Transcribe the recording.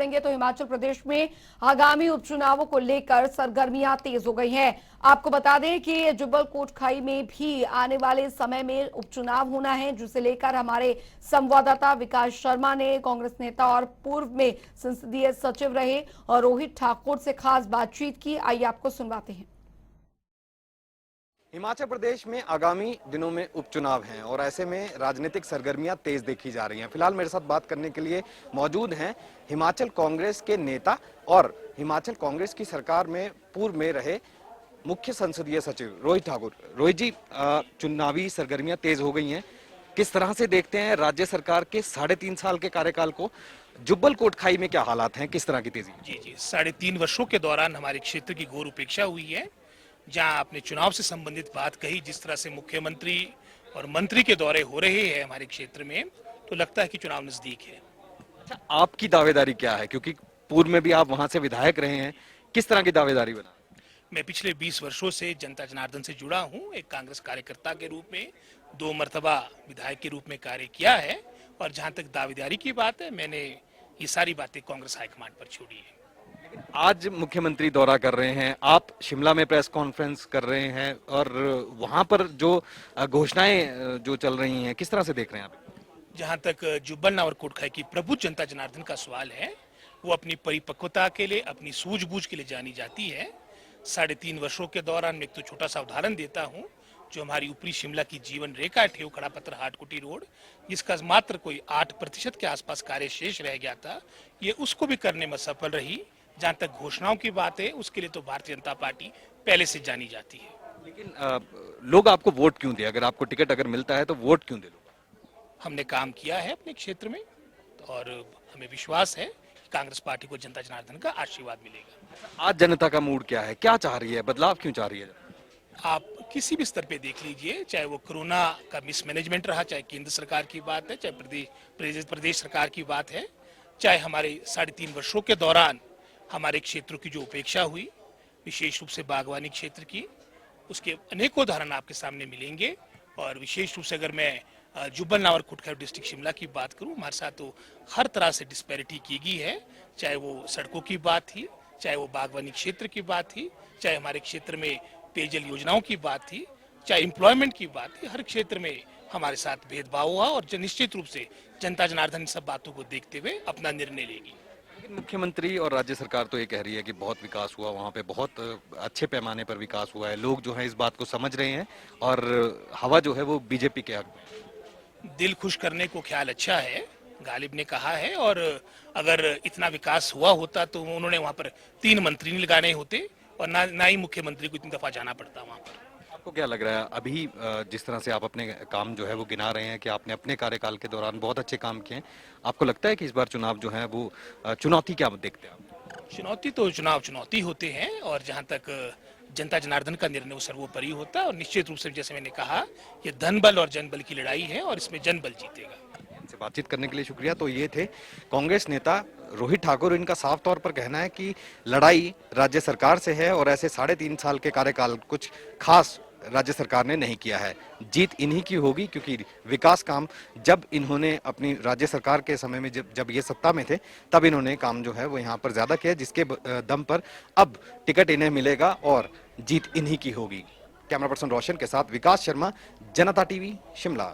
करेंगे तो हिमाचल प्रदेश में आगामी उपचुनावों को लेकर सरगर्मियां तेज हो गई हैं। आपको बता दें कि जुब्बल कोटखाई में भी आने वाले समय में उपचुनाव होना है, जिसे लेकर हमारे संवाददाता विकास शर्मा ने कांग्रेस नेता और पूर्व में संसदीय सचिव रहे और रोहित ठाकुर से खास बातचीत की। आइए आपको सुनवाते हैं। हिमाचल प्रदेश में आगामी दिनों में उपचुनाव हैं और ऐसे में राजनीतिक सरगर्मियां तेज देखी जा रही हैं। फिलहाल मेरे साथ बात करने के लिए मौजूद हैं हिमाचल कांग्रेस के नेता और हिमाचल कांग्रेस की सरकार में पूर्व में रहे मुख्य संसदीय सचिव रोहित ठाकुर। रोहित जी, चुनावी सरगर्मियां तेज हो गई हैं, किस तरह से देखते हैं राज्य सरकार के 3.5 साल के कार्यकाल को? जुब्बल कोटखाई में क्या हालात हैं, किस तरह की तेजी? जी 3.5 वर्षों के दौरान हमारे क्षेत्र की घोर उपेक्षा हुई है। जहां आपने चुनाव से संबंधित बात कही, जिस तरह से मुख्यमंत्री और मंत्री के दौरे हो रहे हैं हमारे क्षेत्र में, तो लगता है कि चुनाव नजदीक है। अच्छा, आपकी दावेदारी क्या है, क्योंकि पूर्व में भी आप वहां से विधायक रहे हैं, किस तरह की दावेदारी बना? मैं पिछले 20 वर्षों से जनता जनार्दन से जुड़ा हूं। एक कांग्रेस कार्यकर्ता के रूप में 2 मर्तबा विधायक के रूप में कार्य किया है और जहां तक दावेदारी की बात है, मैंने ये सारी बातें कांग्रेस हाईकमांड पर छोड़ी है। आज मुख्यमंत्री दौरा कर रहे हैं, आप शिमला में प्रेस कॉन्फ्रेंस कर रहे हैं और वहां पर जो घोषणाएं जो चल रही हैं, किस तरह से देख रहे हैं आप? जहां तक जुब्बल और कोटखाई की प्रबुद्ध जनता जनार्दन का सवाल है, वो अपनी परिपक्वता के लिए, अपनी सूझबूझ के लिए जानी जाती है। 3.5 वर्षों के दौरान मैं एक तो छोटा सा उदाहरण देता हूं, जो हमारी ऊपरी शिमला की जीवन रेखा है, ठेव खड़ा पत्थर हाटकुटी रोड, जिसका मात्र कोई 8% के आसपास कार्य शेष रह गया था, ये उसको भी करने में सफल रही। जहां तक घोषणाओं की बात है, उसके लिए तो भारतीय जनता पार्टी पहले से जानी जाती है। लेकिन लोग आपको वोट क्यों दे? अगर आपको टिकट अगर मिलता है तो वोट क्यों दे लोग? हमने काम किया है अपने क्षेत्र में और हमें विश्वास है कि कांग्रेस पार्टी को जनता जनार्दन का आशीर्वाद मिलेगा। आज जनता का मूड क्या है, क्या चाह रही है, बदलाव क्यों चाह रही है? आप किसी भी स्तर पे देख लीजिए, चाहे वो कोरोना का मिसमैनेजमेंट रहा, चाहे केंद्र सरकार की बात है, चाहे प्रदेश सरकार की बात है, चाहे हमारे 3.5 वर्षों के दौरान हमारे क्षेत्रों की जो उपेक्षा हुई, विशेष रूप से बागवानी क्षेत्र की, उसके अनेकों उदाहरण आपके सामने मिलेंगे। और विशेष रूप से अगर मैं जुब्बल नावर कोटखाई डिस्ट्रिक्ट शिमला की बात करूं, हमारे साथ तो हर तरह से डिस्पैरिटी की गई है, चाहे वो सड़कों की बात थी, चाहे वो बागवानी क्षेत्र की बात थी, चाहे हमारे क्षेत्र में पेयजल योजनाओं की बात थी, चाहे एम्प्लॉयमेंट की बात थी। हर क्षेत्र में हमारे साथ भेदभाव हुआ और निश्चित रूप से जनता जनार्दन इन सब बातों को देखते हुए अपना निर्णय लेगी। लेकिन मुख्यमंत्री और राज्य सरकार तो ये कह रही है कि बहुत विकास हुआ, वहाँ पे बहुत अच्छे पैमाने पर विकास हुआ है, लोग जो है इस बात को समझ रहे हैं और हवा जो है वो बीजेपी के हक में। दिल खुश करने को ख्याल अच्छा है, गालिब ने कहा है। और अगर इतना विकास हुआ होता तो उन्होंने वहां पर 3 मंत्री नहीं लगाने होते और ना ही मुख्यमंत्री को इतनी दफा जाना पड़ता वहां पर। आपको क्या लग रहा है अभी जिस तरह से आप अपने काम जो है वो गिना रहे हैं कि आपने अपने कार्यकाल के दौरान बहुत अच्छे काम किए हैं, आपको लगता है कि इस बार चुनाव जो है वो चुनौती क्या देखते हैं आप? चुनौती तो चुनौती होते हैं और जहां तक जनता जनार्दन का निर्णय वो सर्वोपरि होता है। और निश्चित रूप से जैसे मैंने कहा, ये धन बल और जनबल की लड़ाई है और इसमें जनबल जीतेगा। इनसे बातचीत करने के लिए शुक्रिया। तो ये थे कांग्रेस नेता रोहित ठाकुर। इनका साफ तौर पर कहना है कि लड़ाई राज्य सरकार से है और ऐसे 3.5 साल के कार्यकाल कुछ खास राज्य सरकार ने नहीं किया है, जीत इन्हीं की होगी, क्योंकि विकास काम जब इन्होंने अपनी राज्य सरकार के समय में जब ये सत्ता में थे तब इन्होंने काम जो है वो यहाँ पर ज्यादा किया, जिसके दम पर अब टिकट इन्हें मिलेगा और जीत इन्हीं की होगी। कैमरा पर्सन रोशन के साथ विकास शर्मा, जनता टीवी, शिमला।